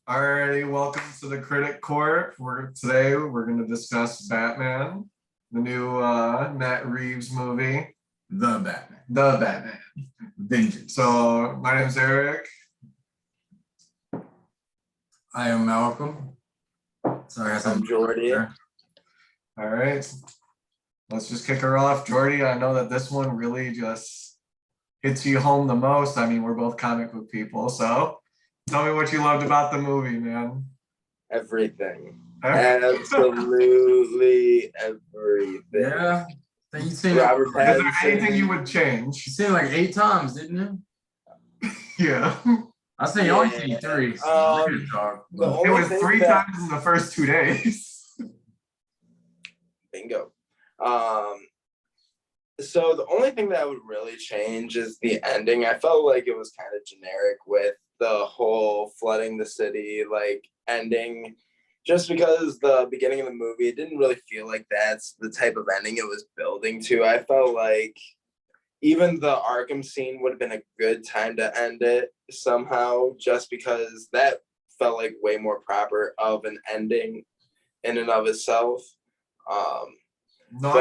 Alrighty, welcome to the Critic Court. Today we're going to discuss Batman, the new Matt Reeves movie, The Batman. The Batman. Vengeance. So my name's Eric. I am Malcolm. Sorry, I'm Jordy. All right, let's just kick her off. Jordy, I know that this one really just hits you home the most. I mean, we're both comic book people, so tell me what you loved about the movie, man. Everything. Absolutely everything. Yeah. You seen Robert Is there anything Pattinson. you would change? You seen it like 8 times, didn't you? Yeah. I seen you only seen 3. So we can talk. the It only was thing 3 that- times in the first 2 days. Bingo. So the only thing that I would really change is the ending. I felt like it was kind of generic with the whole flooding the city like ending. Just because the beginning of the movie, it didn't really feel like that's the type of ending it was building to. I felt like even the Arkham scene would have been a good time to end it somehow, just because that felt like way more proper of an ending in and of itself. No,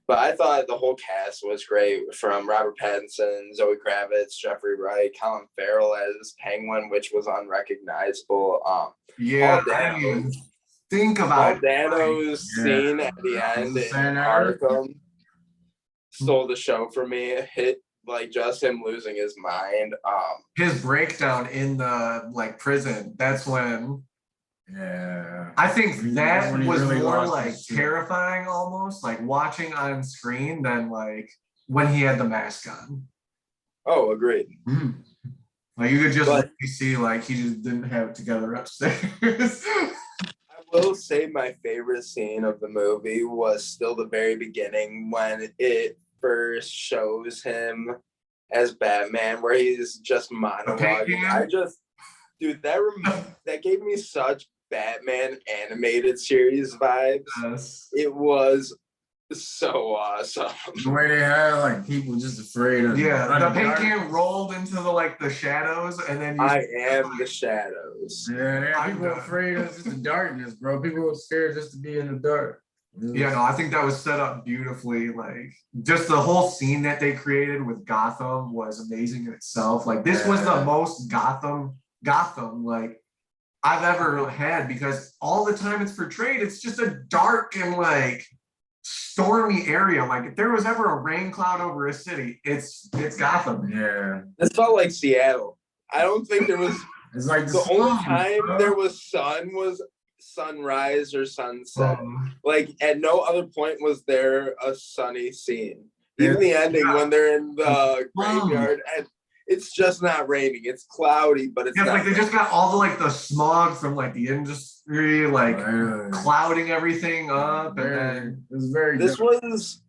But I thought the whole cast was great, from Robert Pattinson, Zoe Kravitz, Jeffrey Wright, Colin Farrell as Penguin, which was unrecognizable. yeah, Paul I didn't even Dano. think Paul about it. Dano's Yeah. scene at the end in Arkham stole the show for me. It hit like just him losing his mind. His breakdown in the like prison, that's when Yeah. I think that When he was really more lost like his shit. terrifying almost, like watching on screen than like when he had the mask on. Oh, agreed. Like you could just But- really see like he just didn't have it together upstairs. I will say my favorite scene of the movie was still the very beginning when it first shows him as Batman, where he's just monologuing. Dude, that gave me such Batman animated series vibes. Yes. It was so awesome. The way they had like people just afraid of Yeah, the paint dark. can rolled into the shadows, and then you I am the shadows. Yeah, they had I'm people done. afraid of just the darkness, bro. People were scared just to be in the dark. Yeah, no, I think that was set up beautifully. Like, just the whole scene that they created with Gotham was amazing in itself. Like, this was the Yeah. most Gotham like I've ever had, because all the time it's portrayed, it's just a dark and like stormy area. Like, if there was ever a rain cloud over a city, it's Gotham. Yeah. This felt like Seattle. I don't think there was It's like the only slums, time bro. there was sun was sunrise or sunset. Like at no other point was there a sunny scene. Even the ending when they're in the graveyard and it's just not raining. It's cloudy, but it's Yeah, not like they just got all the like the smog from like the industry, like Right. clouding everything up, and Very- then it was very This different. was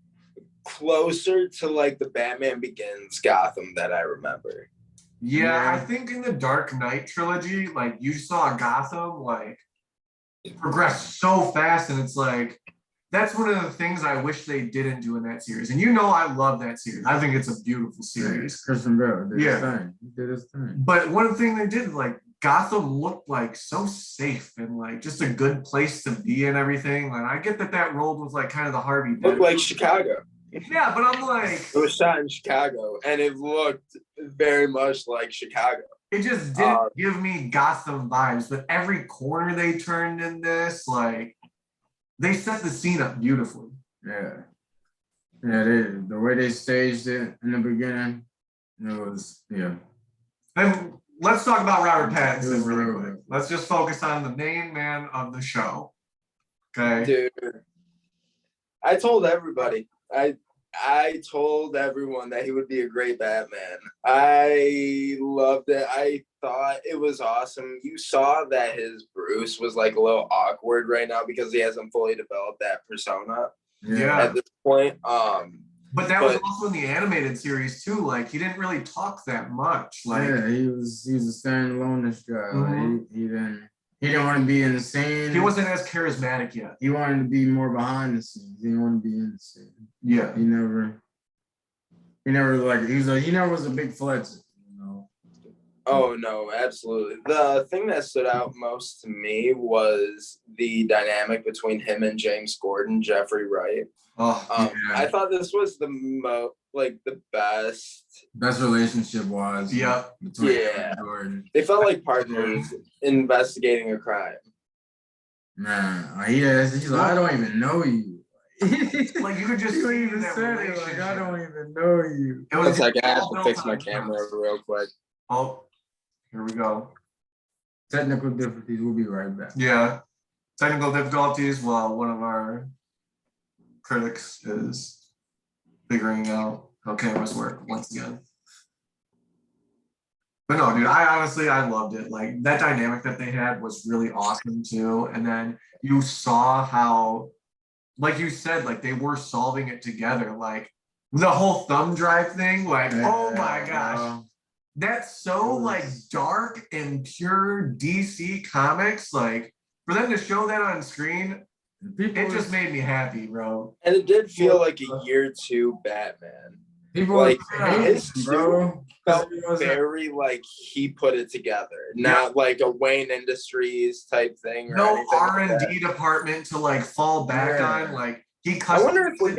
closer to like the Batman Begins Gotham that I remember. yeah, I Yeah. think in the Dark Knight trilogy, like you saw Gotham like progress so fast, and it's like that's one of the things I wish they didn't do in that series. And you know, I love that series. I think it's a beautiful series. Christian Bale did Yeah. his thing. He did his thing. But one thing they did, like Gotham looked like so safe and like just a good place to be and everything. And I get that that rolled with like kind of the Harvey Looked Dent. like Chicago. Yeah, but I'm like, It was shot in Chicago and it looked very much like Chicago. it just didn't give me Gotham vibes. But every corner they turned in this, like, they set the scene up beautifully. Yeah. Yeah, the way they staged it in the beginning, it was, yeah. And let's talk about Robert It Pattinson was really real quick. good. Let's just focus on the main man of the show. Okay. Dude, I told everybody. I told everyone that he would be a great Batman. I loved it. I thought it was awesome. You saw that his Bruce was like a little awkward right now because he hasn't fully developed that persona Yeah. at this point. But that was But- also in the animated series too. Like he didn't really talk that much. Like Yeah, he was a standalone-ish guy. Like, he didn't want to be in the scene. he wasn't as charismatic yet. He wanted to be more behind the scenes. He didn't want to be in the scene. Yeah. He never like he never was a big flex, you know. Oh no, absolutely. The thing that stood out most to me was the dynamic between him and James Gordon, Jeffrey Wright. Oh, Yeah. I thought this was the best. Best relationship was Yeah. between him Yeah. and Jordan. They felt like partners investigating a crime. Man, he's like, I don't even know you. like you could just You see even that said it, relationship. like, I don't even know you. It One was second, I have all to built fix my on camera trust. real quick. Oh, here we go. Technical difficulties, we'll be right back. Yeah, technical difficulties. Well, one of our critics is figuring out how cameras work once again. But no, dude, I loved it. Like that dynamic that they had was really awesome too. And then you saw how, like you said, like they were solving it together. Like the whole thumb drive thing, like, oh my gosh. That's so like dark and pure DC comics. Like for them to show that on screen, it just made me happy, bro. And it did feel like a year two Batman. People Like his his bro. Felt very like he put it together, not like a Wayne Industries type thing. Or No anything like R&D that. department to like fall back Yeah. on. Like he I wonder if we're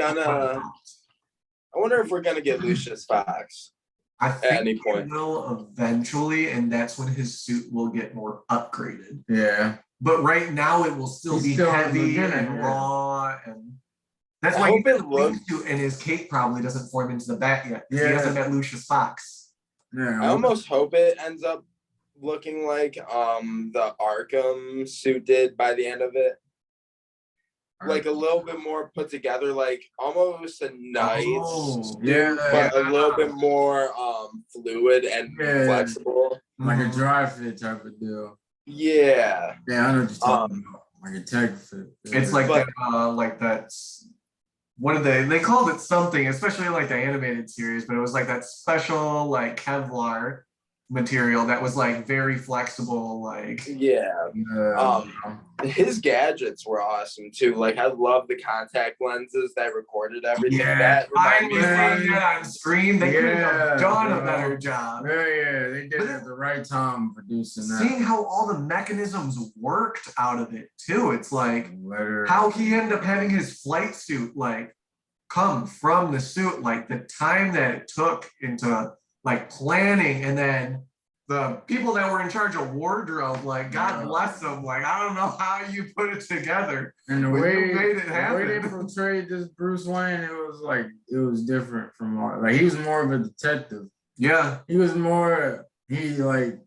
gonna get Lucius Fox. I think any he point. will eventually, and that's when his suit will get more upgraded. Yeah. But right now it will still be still heavy beginning, and yeah. raw, and that's I why hope he it looks. and his cape probably doesn't form into the back yet. He Yeah. hasn't met Lucius Fox. Yeah. I almost hope it ends up looking like the Arkham suit did by the end of it. Like a little bit more put together, like almost a nice suit, but a little bit more fluid and flexible. Like a dry fit type of deal. Yeah. Yeah, I know what you're talking about. Like a tech fit. It's like that's what did they called it something, especially like the animated series, but it was like that special like Kevlar material that was like very flexible, like his gadgets were awesome too. Like I love the contact lenses that recorded everything. That finally seeing that on screen, they couldn't have done a better job. Yeah, they did it at the right time producing that. Seeing how all the mechanisms worked out of it too. It's like how he ended up having his flight suit like come from the suit, like the time that it took into like planning, and then the people that were in charge of wardrobe, like God bless them, like I don't know how you put it together. And the way they happen. portrayed this Bruce Wayne, it was different from all. Like he was more of a detective. Yeah, he was more. He had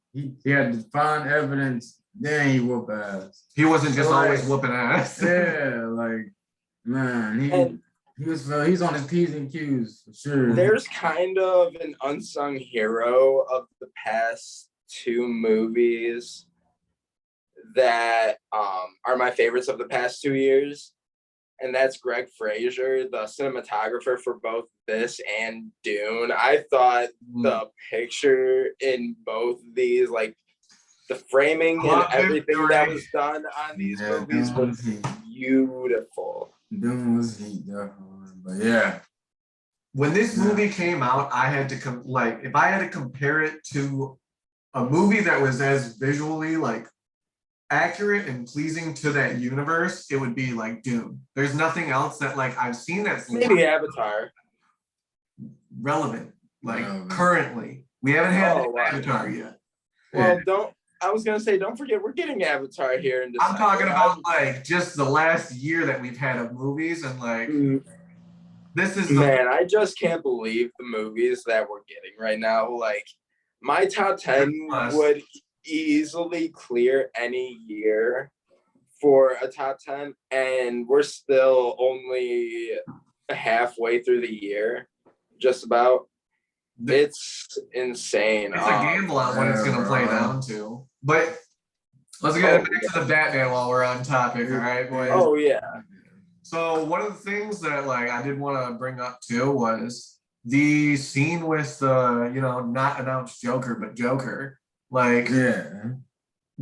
to find evidence. Then he whoop ass. He wasn't just always whooping ass. Yeah, like man, he's on his P's and Q's for sure. There's kind of an unsung hero of the past two movies that are my favorites of the past 2 years. And that's Greg Fraser, the cinematographer for both this and Dune. I thought the picture in both of these, like the framing and everything that was done on these movies was beautiful. Dune was heat, definitely. But yeah. When this movie came out, I had to if I had to compare it to a movie that was as visually like accurate and pleasing to that universe, it would be like Dune. There's nothing else that like I've seen that's maybe Avatar relevant. Like currently, we haven't had Avatar yet. Well, don't forget we're getting Avatar here in December. I'm talking about like just the last year that we've had of movies, and like this is I just can't believe the movies that we're getting right now. Like my top 10 would easily clear any year for a top 10, and we're still only halfway through the year, just about. It's insane. It's a gamble on what it's gonna play down to. But let's get back to the Batman while we're on topic, all right, boys? Oh yeah. So one of the things that like I did want to bring up too was the scene with the not announced Joker but Joker. Like, do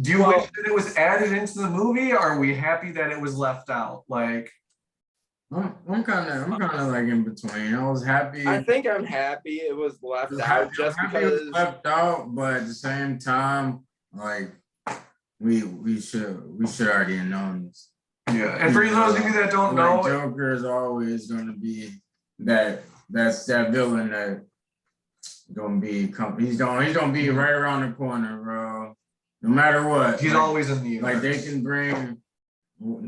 you wish that it was added into the movie, or are we happy that it was left out? Like, I'm kind of like in between. I was happy. I think I'm happy it was left out just I'm happy it was because. left out, but at the same time, like we should already have known this. Yeah, and for those of you that don't Like know, Joker is always gonna be that's that villain that gonna be he's gonna be right around the corner, bro. No matter what. he's Like, always in the like they can bring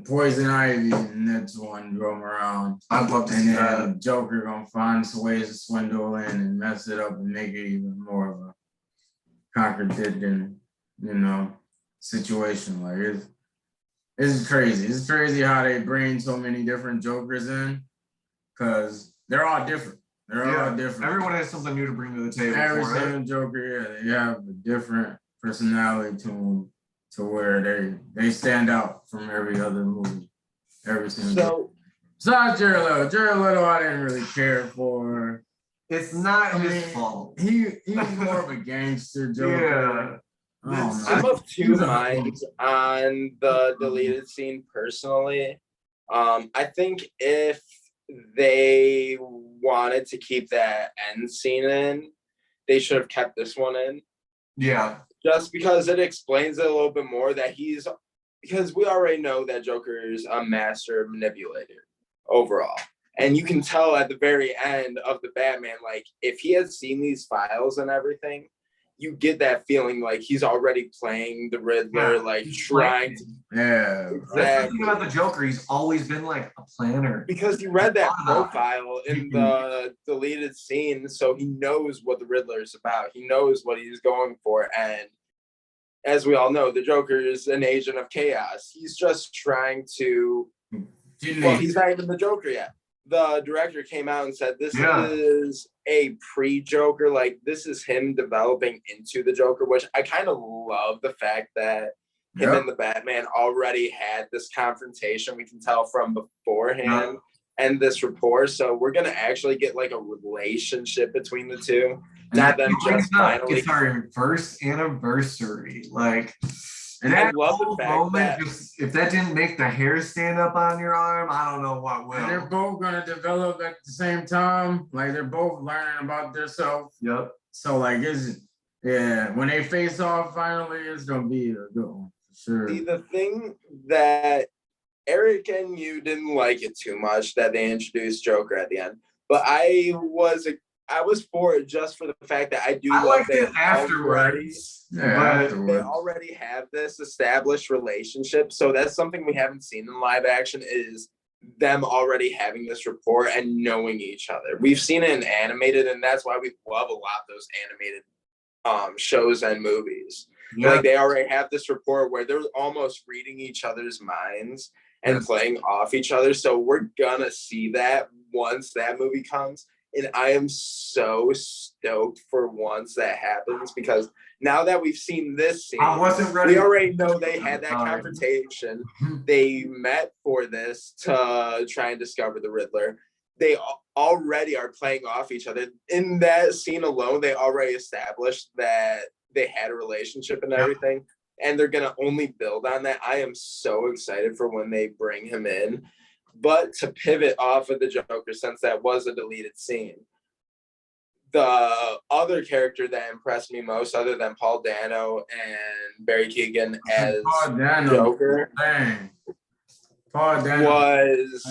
Poison Ivy and that's one roam around. I'd love to And see then that. Joker gonna find some ways to swindle in and mess it up and make it even more of a contradicting, situation. Like it's crazy. It's crazy how they bring so many different Jokers in, because they're all different. They're all different. Everyone has something new to bring to the table. Every for it. single Joker, yeah, they have a different personality to them, to where they stand out from every other movie. Every single Joker. So Besides Jared Leto. Jared Leto, I didn't really care for. It's not I his mean, fault. He's more of a gangster Joker. Yeah. I don't know. I'm of two He's a- minds on the deleted scene personally. I think if they wanted to keep that end scene in, they should have kept this one in. Yeah. Just because it explains it a little bit more that because we already know that Joker's a master manipulator overall. And you can tell at the very end of the Batman, like if he had seen these files and everything, you get that feeling like he's already playing the Riddler, like he's trying to. Yeah. That's the thing about the Joker. He's always been like a planner. Because he read that profile in the deleted scene, so he knows what the Riddler is about. He knows what he's going for. And as we all know, the Joker is an agent of chaos. He's just trying to. Well, he's not even the Joker yet. The director came out and said this is a pre-Joker, like this is him developing into the Joker, which I kind of love the fact that him and the Batman already had this confrontation. We can tell from beforehand and this rapport. So we're gonna actually get like a relationship between the two, not them just finally. It's our first anniversary, like. And that I love the fact that if that didn't make the hair stand up on your arm, I don't know what will. And they're both gonna develop at the same time. Like they're both learning about themselves. Yep. So like when they face off finally, it's gonna be a good one for sure. See, the thing that Eric and you didn't like it too much that they introduced Joker at the end, but I was for it just for the fact that I liked it afterwards. But they already have this established relationship, so that's something we haven't seen in live action is them already having this rapport and knowing each other. We've seen it in animated, and that's why we love a lot of those animated shows and movies. Yeah. Like they already have this rapport where they're almost reading each other's minds and playing off each other. So we're gonna see that once that movie comes. And I am so stoked for once that happens, because now that we've seen this scene, I wasn't ready. We already know they had that confrontation. They met for this to try and discover the Riddler. They already are playing off each other. In that scene alone, they already established that they had a relationship and everything. And they're going to only build on that. I am so excited for when they bring him in. But to pivot off of the Joker, since that was a deleted scene, the other character that impressed me most, other than Paul Dano and Barry Keoghan as Joker, Paul Dano was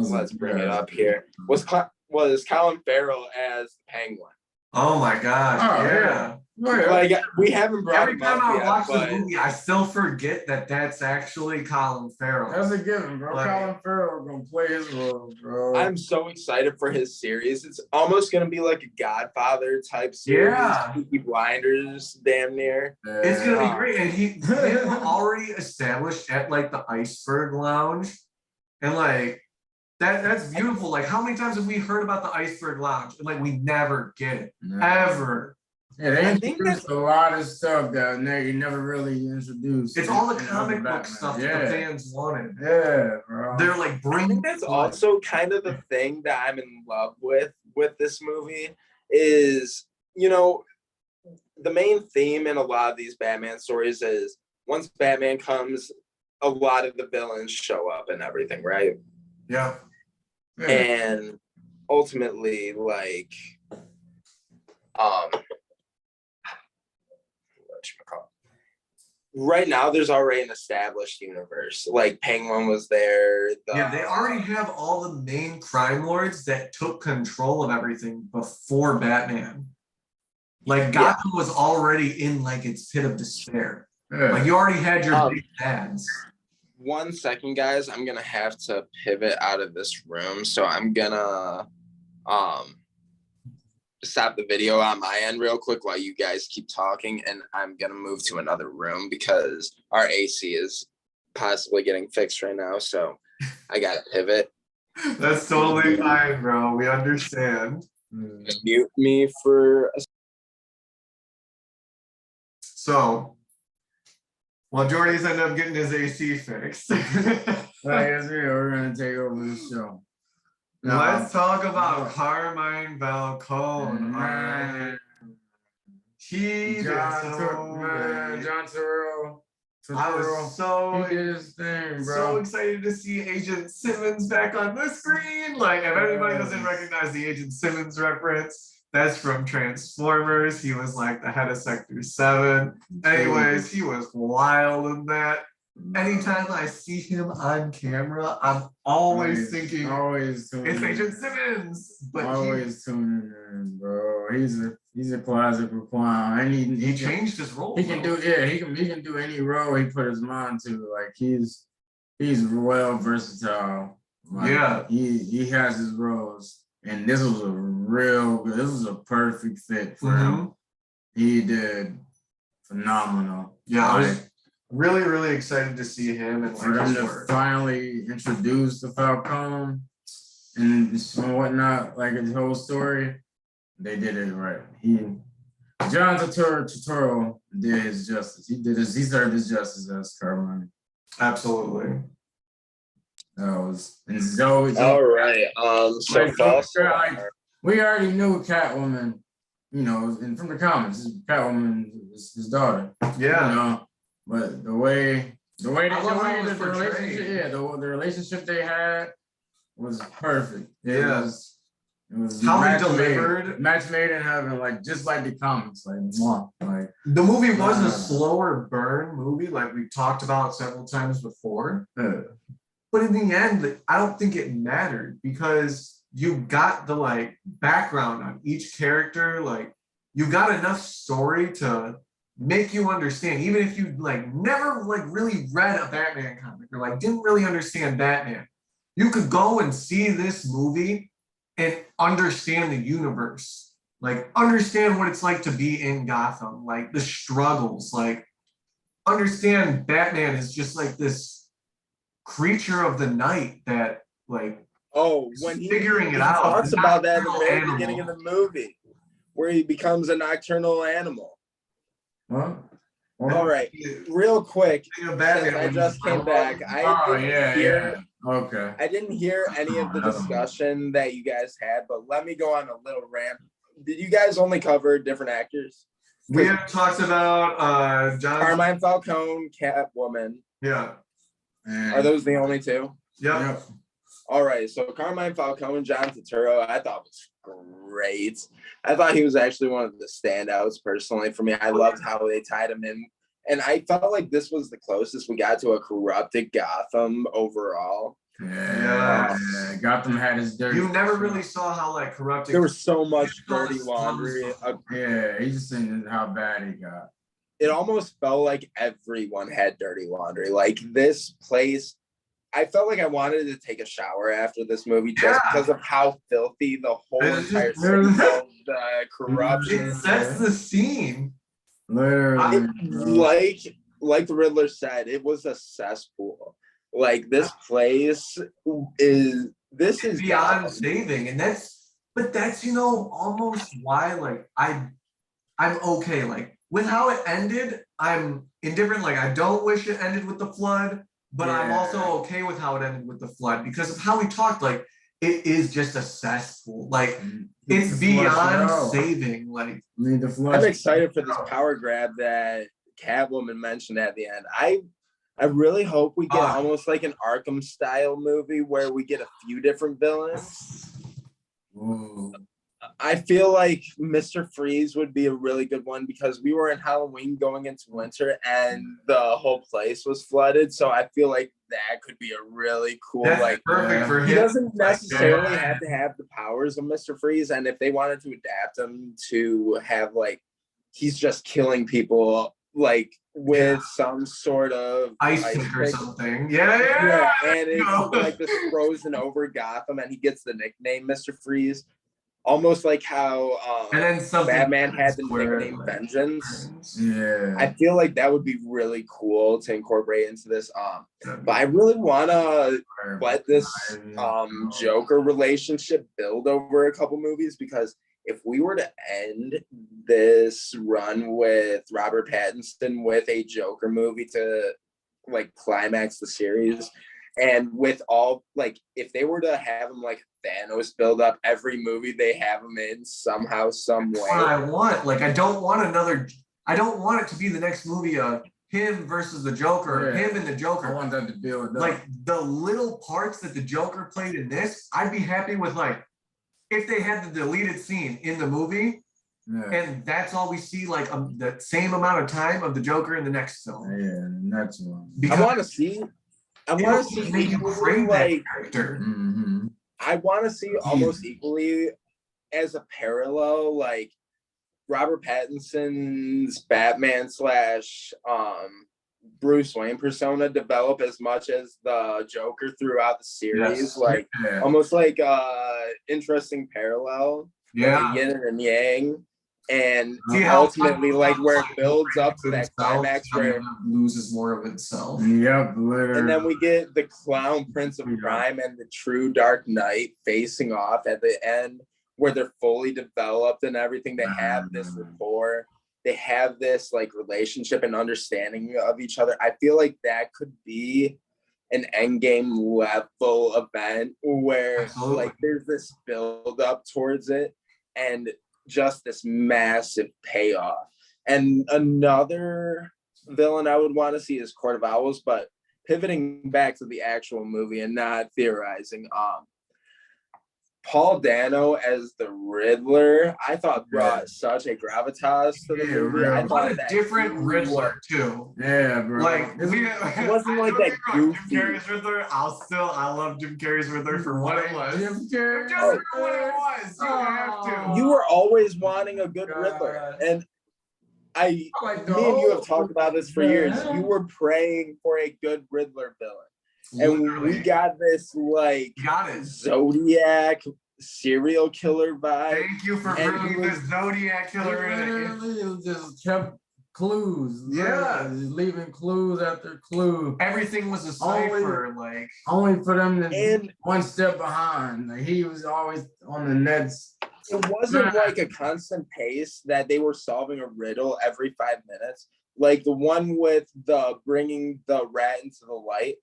let's bring it up here. Was Colin Farrell as Penguin? Oh my gosh! Yeah. Like we haven't brought every time I watch the movie, I still forget that that's actually Colin Farrell. That's a given, bro. Like, Colin Farrell gonna play his role, bro. I'm so excited for his series. It's almost gonna be like a Godfather type series. Yeah, Peaky Blinders, damn near. It's gonna be great, and they were already established at like the Iceberg Lounge, and like. That's beautiful. Like, how many times have we heard about the Iceberg Lounge? And like, we never get it, ever. Yeah, they introduced a lot of stuff that you never really introduced. It's all the comic book stuff that the fans wanted. Yeah, bro. They're like, I think that's also kind of the thing that I'm in love with this movie is, the main theme in a lot of these Batman stories is once Batman comes a lot of the villains show up and everything, right? Yeah. Yeah. And ultimately, like, whatchamacallit? Right now there's already an established universe. Like Penguin was there. Yeah, they already have all the main crime lords that took control of everything before Batman. Like Gotham was already in like its pit of despair. Yeah. Like you already had your big bads. 1 second, guys. I'm gonna have to pivot out of this room, so I'm gonna stop the video on my end real quick while you guys keep talking, and I'm gonna move to another room because our AC is possibly getting fixed right now, so I gotta pivot. That's totally fine, bro. We understand. Mute me for a So, well, Jordy's ended up getting his AC fixed. We're gonna take over the show. Let's talk about Carmine Falcone. Man. He did so great. John Turturro. I was so, He did his thing, bro. so excited to see Agent Simmons back on the screen. Like, if anybody doesn't recognize the Agent Simmons reference, that's from Transformers. He was like the head of Sector 7. Anyways, he was wild in that. Anytime I see him on camera, I'm always thinking always it's Agent Simmons. But always tuning in, bro. He's a classic clown. And he changed his role. He can do he can do any role he put his mind to. Like he's well versatile. Like, yeah. He has his roles. And this was this was a perfect fit for him. He did phenomenal. Yeah, I was like, really, really excited to see him and for them to finally introduce the Falcone and whatnot, like his whole story, they did it right. John Turturro did his justice. He served his justice as Carmine. Absolutely. And Zoe. all right. We already knew Catwoman, and from the comics, Catwoman is his daughter. Yeah. But the way the relationship they had was perfect. It was how he delivered. Match made in heaven, like just like the comics, like the movie was a slower burn movie, like we talked about several times before. But in the end, I don't think it mattered because you got the like background on each character, like you got enough story to make you understand, even if you like never like really read a Batman comic or like didn't really understand Batman, you could go and see this movie and understand the universe, like understand what it's like to be in Gotham, like the struggles, like understand Batman is just like this creature of the night that like when he figuring it out. Talks about that in the very beginning of the movie where he becomes a nocturnal animal. What? All right, real quick, I just came back. Okay. I didn't hear any of the discussion that you guys had, but let me go on a little rant. Did you guys only cover different actors? We have talked about Carmine Falcone, Catwoman. Yeah. Are those the only two? Yep. All right, so Carmine Falcone and John Turturro, I thought was great. I thought he was actually one of the standouts personally for me. I loved how they tied him in. And I felt like this was the closest we got to a corrupted Gotham overall. Yeah. Gotham had his dirty. You never really saw how like corrupted. There was so much dirty laundry. Yeah, he just seen how bad he got. It almost felt like everyone had dirty laundry. Like this place, I felt like I wanted to take a shower after this movie just because of how filthy the whole entire city felt, the corruption. It sets the scene. Literally. Like the Riddler said, it was a cesspool. Like this place is beyond saving, and that's almost why like I'm okay like with how it ended. I'm indifferent. Like I don't wish it ended with the flood, but I'm also okay with how it ended with the flood because of how we talked. Like it is just a cesspool. Like it's beyond saving. Like I'm excited for this power grab that Catwoman mentioned at the end. I really hope we get Ah. almost like an Arkham style movie where we get a few different villains. Ooh. I feel like Mr. Freeze would be a really good one because we were in Halloween going into winter and the whole place was flooded. So I feel like that could be a really cool, That's like, perfect for him. he doesn't Like, necessarily yeah. have to have the powers of Mr. Freeze. And if they wanted to adapt him to have like, he's just killing people like with some sort of Ice pick or pick. something. Yeah, Yeah, yeah. and it's No. like this frozen over Gotham, and he gets the nickname Mr. Freeze, almost like how And then something Batman had the where, nickname like, Vengeance. Yeah. I feel like that would be really cool to incorporate into this. But I really wanna let this Joker relationship build over a couple movies, because if we were to end this run with Robert Pattinson with a Joker movie to like climax the series, and with all like if they were to have him like Thanos build up every movie they have him in somehow, some way. What I want. Like, I don't want it to be the next movie of him versus the Joker, Yeah. him and the I Joker. want that to build up. Like, the little parts that the Joker played in this, I'd be happy with, like, if they had the deleted scene in the movie, yeah. and that's all we see, like, the same amount of time of the Joker in the next film. Yeah, next one. Because I want to see make you equally, crave that like character. Mm-hmm. I want to see almost equally as a parallel, like Robert Pattinson's Batman slash Bruce Wayne persona develop as much as the Joker throughout the series. Yes. Like Yeah. almost like interesting parallel, like Yeah. a yin and yang. And See how ultimately, like where it builds up to that himself, climax where loses more of itself. Yep, literally. and then we get the clown Prince of Crime and the true Dark Knight facing off at the end, where they're fully developed and everything. They have this rapport, they have this like relationship and understanding of each other. I feel like that could be an endgame level event where Absolutely. like there's this build up towards it and just this massive payoff. And another villain I would want to see is Court of Owls, but pivoting back to the actual movie and not theorizing, Paul Dano as the Riddler, I thought brought such a gravitas to the Yeah, movie. I real. thought What a that different he Riddler too. Yeah, bro. Like, it wasn't like that Jim goofy. Carrey's Riddler. I love Jim Carrey's Riddler for what it was. Jim Carrey. Just for what it was. You have to. You were always wanting a good God. Riddler, and me like and you have talked about this for years. You were praying for a good Riddler villain, and Literally. we got this like Got it. Zodiac serial killer vibe. Thank you for And bringing he the Zodiac killer in. Literally just kept clues. Yeah. Literally, leaving clues after clue. Everything was a cipher. Like, Only for them to And one step behind. Like he was always on the next. it wasn't like a constant pace that they were solving a riddle every 5 minutes. Like the one with the bringing the rat into the light,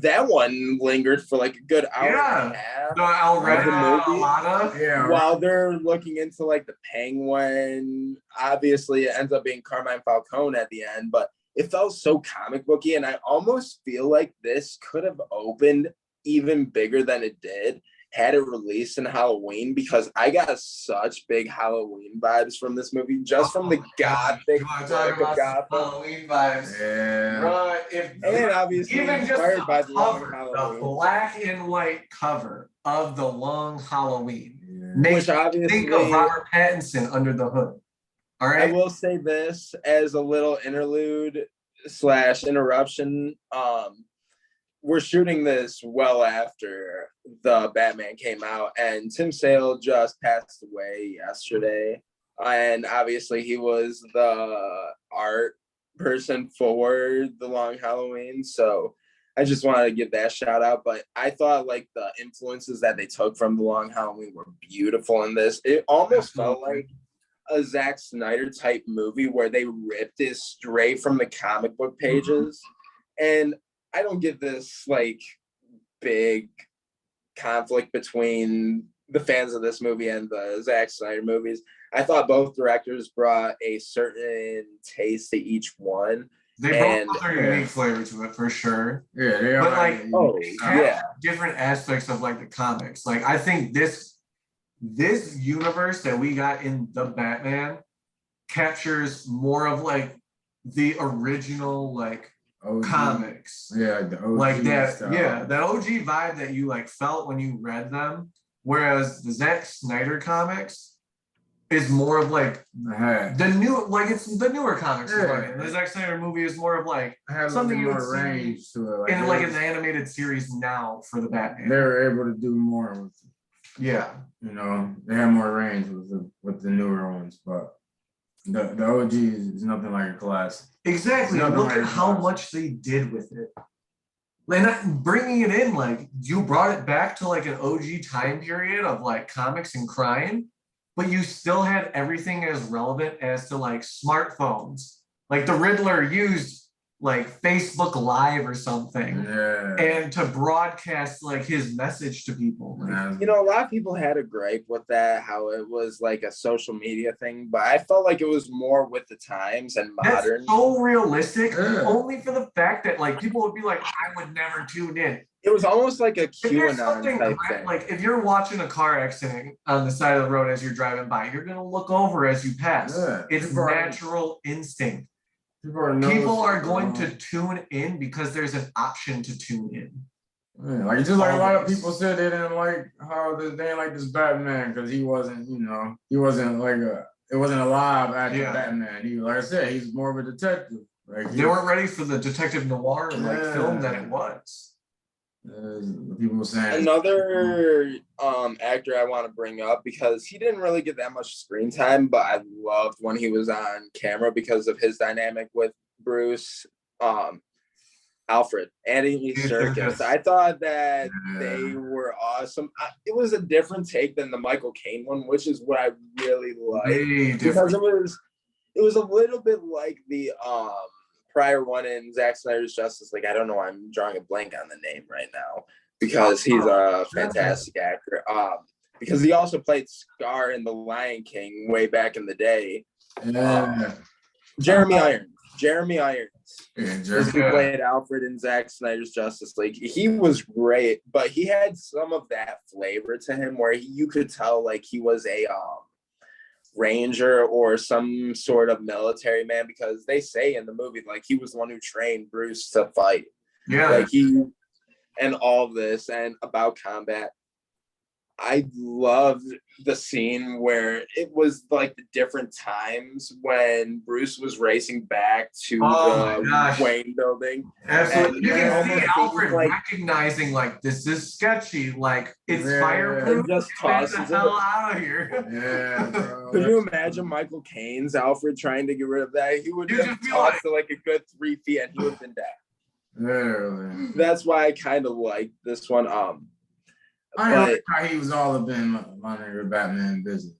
that one lingered for like a good hour and a half. the Alreda movie. Alada. Yeah. While they're looking into like the penguin, obviously it ends up being Carmine Falcone at the end, but it felt so comic booky, and I almost feel like this could have opened even bigger than it did had it released in Halloween, because I got such big Halloween vibes from this movie, just from the gothic You want to talk look of about some Gotham. Halloween vibes? Yeah. Right. If And obviously even just inspired by the the Long cover, the Halloween, black and white cover of the Long Halloween Yeah. makes which obviously think of Robert Pattinson under the hood. All I right. will say this as a little interlude / interruption. We're shooting this well after the Batman came out, and Tim Sale just passed away yesterday. And obviously he was the art person for the Long Halloween. So I just wanted to give that shout out. But I thought like the influences that they took from the Long Halloween were beautiful in this. It almost felt like a Zack Snyder type movie where they ripped it straight from the comic book pages. And I don't get this like big conflict between the fans of this movie and the Zack Snyder movies. I thought both directors brought a certain taste to each one. They And- both have their unique flavor to it for sure. Yeah, they But, are. like, Oh, Have yeah. different aspects of like the comics. Like I think this universe that we got in the Batman captures more of like the original like OG. comics. Yeah, the OG Like that, style. yeah, that OG vibe that you like felt when you read them. Whereas the Zack Snyder comics is more of like I had, the new, like it's the newer comics. is what I mean. Yeah. The Zack Snyder movie is more of like I had something something you would more see range to it. in they like was- an animated series now for the Batman. they were able to do more with it. Yeah. You know, they have more range with the newer ones, but the OG is nothing like a classic. Exactly. Nothing Look like at a how classic. much they did with it. Like not bringing it in, like you brought it back to like an OG time period of like comics and crime, but you still had everything as relevant as to like smartphones. Like the Riddler used like Facebook Live or something, Yeah. and to broadcast like his message to people. Like, Man, You know, a lot of people had a gripe with that, how it was like a social media thing, but I felt like it was more with the times and that's modern. so realistic, Yeah. only for the fact that like people would be like, I would never tune in. It was almost like a If there's QAnon something type thing. like if you're watching a car accident on the side of the road as you're driving by, you're gonna look over as you pass. Yeah. It's People are- natural instinct. people are, People are noticing, going bro. to tune in because there's an option to tune in. Yeah, like just like a lot of Always. people said they didn't like how they didn't like this Batman because he wasn't, you know, he wasn't like it wasn't a live acting Yeah. Batman. He, like I said, he's more of a detective. Like They weren't ready for the detective noir like film that it was. people saying Another actor I want to bring up because he didn't really get that much screen time, but I loved when he was on camera because of his dynamic with Bruce. Alfred, Andy Serkis. I thought that they were awesome. It was a different take than the Michael Caine one, which is what I really liked Way because different. it was a little bit like the prior one in Zack Snyder's Justice League. I don't know. I'm drawing a blank on the name right now because he's a fantastic actor. Because he also played Scar in The Lion King way back in the day. Jeremy Irons. Yeah, He played Alfred in Zack Snyder's Justice League. He was great, but he had some of that flavor to him where you could tell like he was a ranger or some sort of military man because they say in the movie like he was the one who trained Bruce to fight. Yeah. Like he and all this and about combat. I loved the scene where it was like the different times when Bruce was racing back to Oh my the gosh. Wayne building. Absolutely. And You can almost see seems Alfred like- recognizing like this is sketchy, like it's Yeah. fireproof. And just Get tosses the it. hell out of here. Yeah, bro. Could you imagine Michael Caine's Alfred trying to get rid of that? He would You'd have just be tossed it like a good 3 feet and he would have been dead. Literally. That's why I kind of like this one. I But- like how he was all up in my nigga Batman business.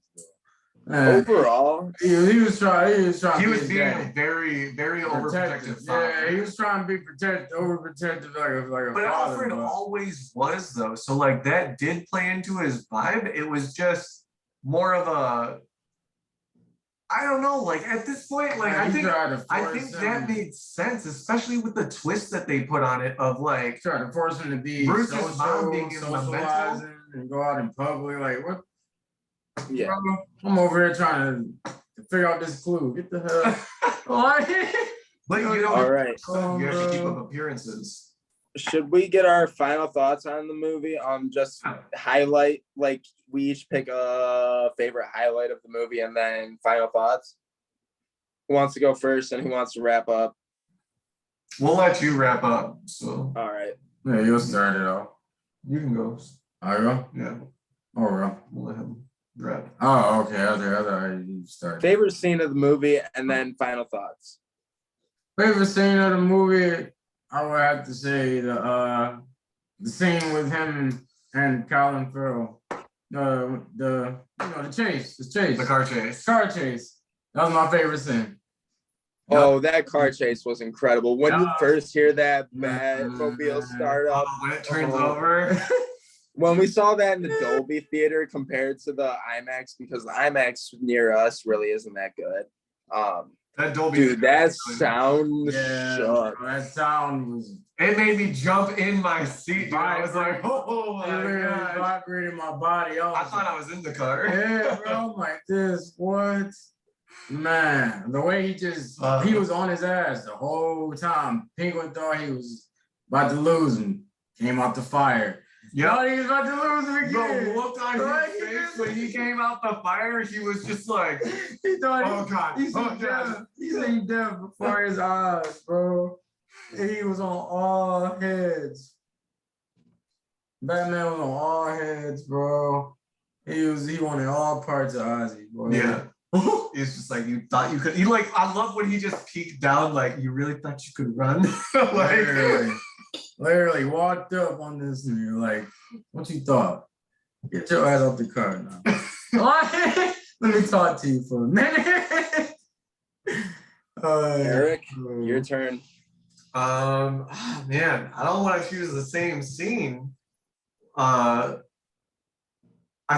Man, Overall, he was trying. He was trying. He to was be being daddy. a very, very Protective. overprotective Yeah, father. he was trying to be overprotective like a But father. Alfred but- always was though. So like that did play into his vibe. It was just more of a I don't know, like at this point, like He tried to I force think him- that made sense, especially with the twist that they put on it of like Trying to force him to be Bruce's mom being in socializing and go out in public. Like what? yeah. Bro, I'm over here trying to figure out this clue. Get the hell. but you know All right. you have to keep up appearances. Should we get our final thoughts on the movie? Just highlight, like we each pick a favorite highlight of the movie and then final thoughts. Who wants to go first and who wants to wrap up? We'll let you wrap up. So All right. Yeah, you'll start it off. you can go. I go. Yeah, Oh, bro. we'll let him wrap. Oh, okay. I thought you started. Favorite scene of the movie and then final thoughts. Favorite scene of the movie, I would have to say the scene with him and Colin Farrell. The chase. The car chase. Car chase. That was my favorite scene. Oh, that car chase was incredible. When you Yeah. first hear that Batmobile start up, When it turns Oh. over. when we saw that in the Dolby Theater compared to the IMAX, because the IMAX near us really isn't that good. That Dolby. Dude, that sound Yeah, shook. that sound was. It made me jump in my seat, dude. I was like, oh It my really god. vibrated my body. I thought I was in the car. Yeah, bro, like this. What? Man, the way he was on his ass the whole time. Penguin thought he was about to lose him. Came out the fire. Yeah. Thought he was about to lose him The again. look on Right? his face when he came out the fire, he was just like, He thought oh god, he oh seen god. death. He seen death before his eyes, bro. And he was on all heads. Batman was on all heads, bro. He wanted all parts of Ozzy, bro. Yeah. It's just like you thought you could. You like. I love when he just peeked down. Like you really thought you could run. Like literally walked up on this and you're like, what you thought? Get your ass off the car now. Let me talk to you for a minute. Eric, your turn. Oh, man, I don't want to choose the same scene. I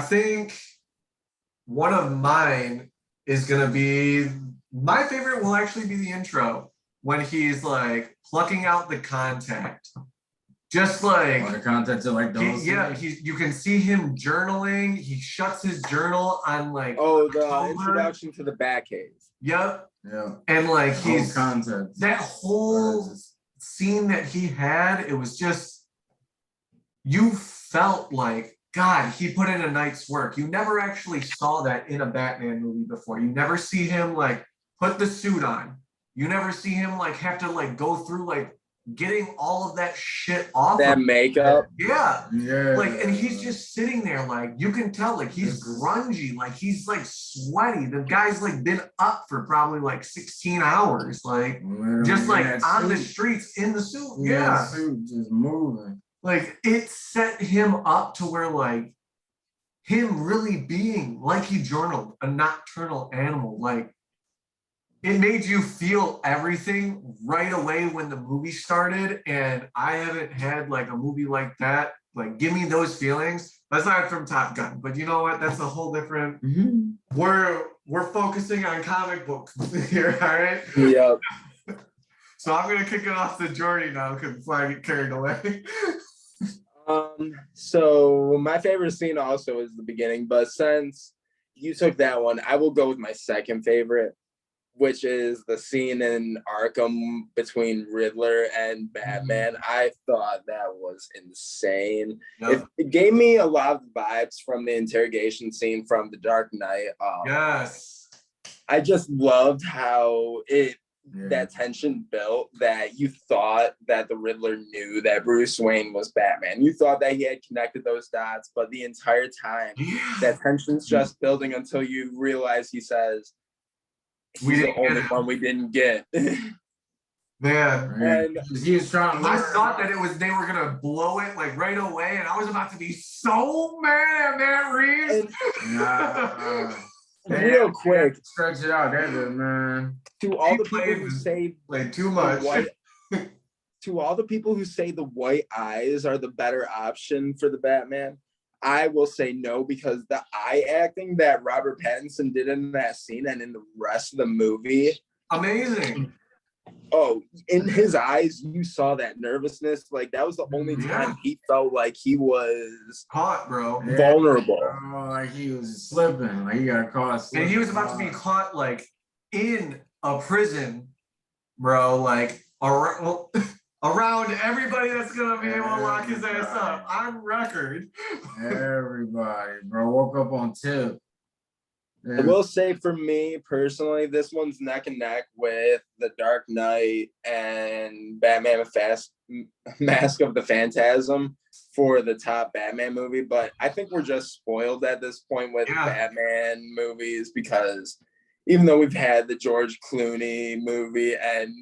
think one of mine is gonna be my favorite. Will actually be the intro when he's like plucking out the contact, just like the contents of like those. you can see him journaling. He shuts his journal on like The October. introduction to the Batcave. Yep. Yeah. And like He's content. that whole scene that he had, it was just, you felt like, God, he put in a night's work. You never actually saw that in a Batman movie before. You never see him like put the suit on. You never see him like have to like go through like getting all of that shit off. That makeup. Yeah. Yeah. Like, and he's just sitting there, like, you can tell, like, he's grungy, like, he's like sweaty. The guy's like been up for probably like 16 hours, like, just like on the streets in the suit. Yeah. Suit just moving. Like, it set him up to where, like, him really being like he journaled, a nocturnal animal, like, it made you feel everything right away when the movie started. And I haven't had like a movie like that, like give me those feelings, aside from Top Gun. But you know what? That's a whole different, we're focusing on comic books here, all right? Yep. So I'm gonna kick it off to Jordy now before I get carried away. So my favorite scene also is the beginning, but since you took that one, I will go with my second favorite, which is the scene in Arkham between Riddler and Batman. I thought that was insane. Yep. It gave me a lot of vibes from the interrogation scene from The Dark Knight. Yes. I just loved how that tension built, that you thought that the Riddler knew that Bruce Wayne was Batman. You thought that he had connected those dots, but the entire time, that tension's just building until you realize he says, he's the only one we didn't get. Man. And he was trying to I thought that they were gonna blow it like right away, and I was about to be so mad at Matt Reeves. Real quick, stretch it out, that good, man. To all the people who say like too much. To all the people who say the white eyes are the better option for the Batman, I will say no, because the eye acting that Robert Pattinson did in that scene and in the rest of the movie, amazing. Oh, in his eyes, you saw that nervousness. Like, that was the only time he felt like he was caught, bro. Vulnerable. Like he was slipping. Like he got caught slipping. And he was about to be caught like in a prison, bro. Like around everybody that's gonna be able to lock his ass up on record. Everybody, bro, woke up on tip. I will say, for me personally, this one's neck and neck with The Dark Knight and Batman Mask of the Phantasm for the top Batman movie. But I think we're just spoiled at this point with Batman movies, because even though we've had the George Clooney movie and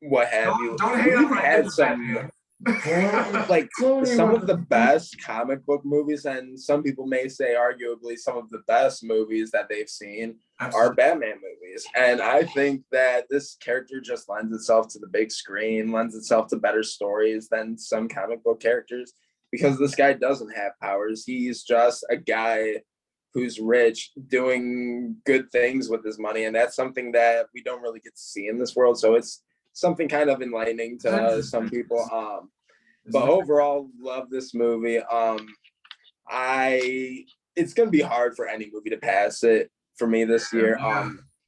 what have you, don't hate on had some like some of the best comic book movies, and some people may say arguably some of the best movies that they've seen are Batman movies. And I think that this character just lends itself to the big screen, lends itself to better stories than some comic book characters, because this guy doesn't have powers. He's just a guy who's rich doing good things with his money, and that's something that we don't really get to see in this world. So it's something kind of enlightening to some people. But overall, love this movie. It's gonna be hard for any movie to pass it for me this year.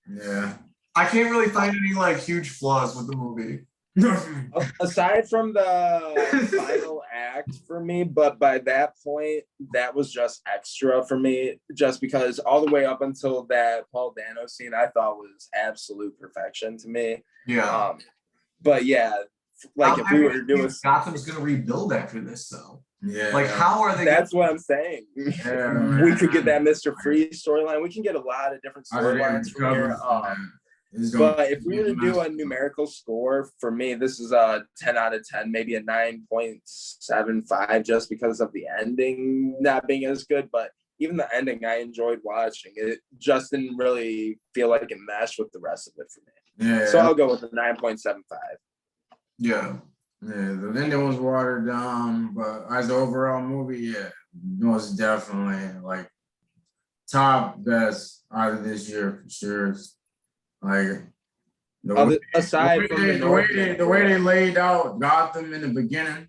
Yeah. I can't really find any like huge flaws with the movie. Aside from the final act for me, but by that point, that was just extra for me, just because all the way up until that Paul Dano scene, I thought was absolute perfection to me. Yeah. But yeah, like if we were to do a Gotham's gonna rebuild after this though. Yeah. Like how are they that's what I'm saying. Yeah, We could get that Mr. Freeze storyline. We can get a lot of different storylines from here. But if we were to do a numerical score, for me, this is a 10 out of 10, maybe a 9.75, just because of the ending not being as good. But even the ending, I enjoyed watching. It just didn't really feel like it meshed with the rest of it for me. Yeah. So I'll go with a 9.75. Yeah. Yeah, the ending was watered down, but as an overall movie, yeah, most definitely like top best out of this year for sure. Like Aside from the way they laid out Gotham in the beginning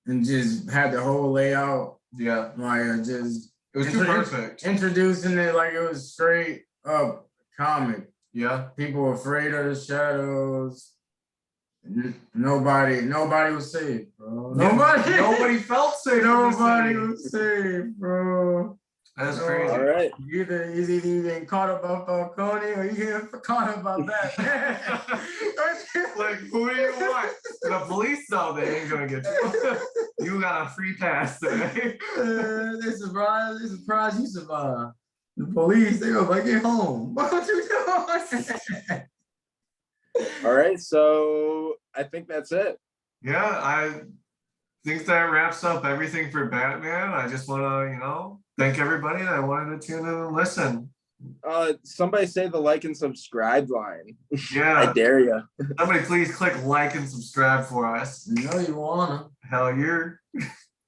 and just had the whole layout, Yeah. like It was too perfect. introducing it like it was straight up comic. Yeah. People afraid of the shadows. Nobody was safe, bro. Nobody felt safe. Nobody was safe, bro. That's crazy. All right. He's either getting caught up by Falcone or you getting caught up by that. Like, who do you want? The police, though, they ain't gonna get you. You got a free pass today. They surprised you survived. The police, they go like, get home. What you doing? All right. So I think that's it. Yeah, I think that wraps up everything for Batman. I just want to, thank everybody that wanted to tune in and listen. Somebody say the like and subscribe line. Yeah. I dare you. Somebody please click like and subscribe for us. You know you wanna. Hell, you're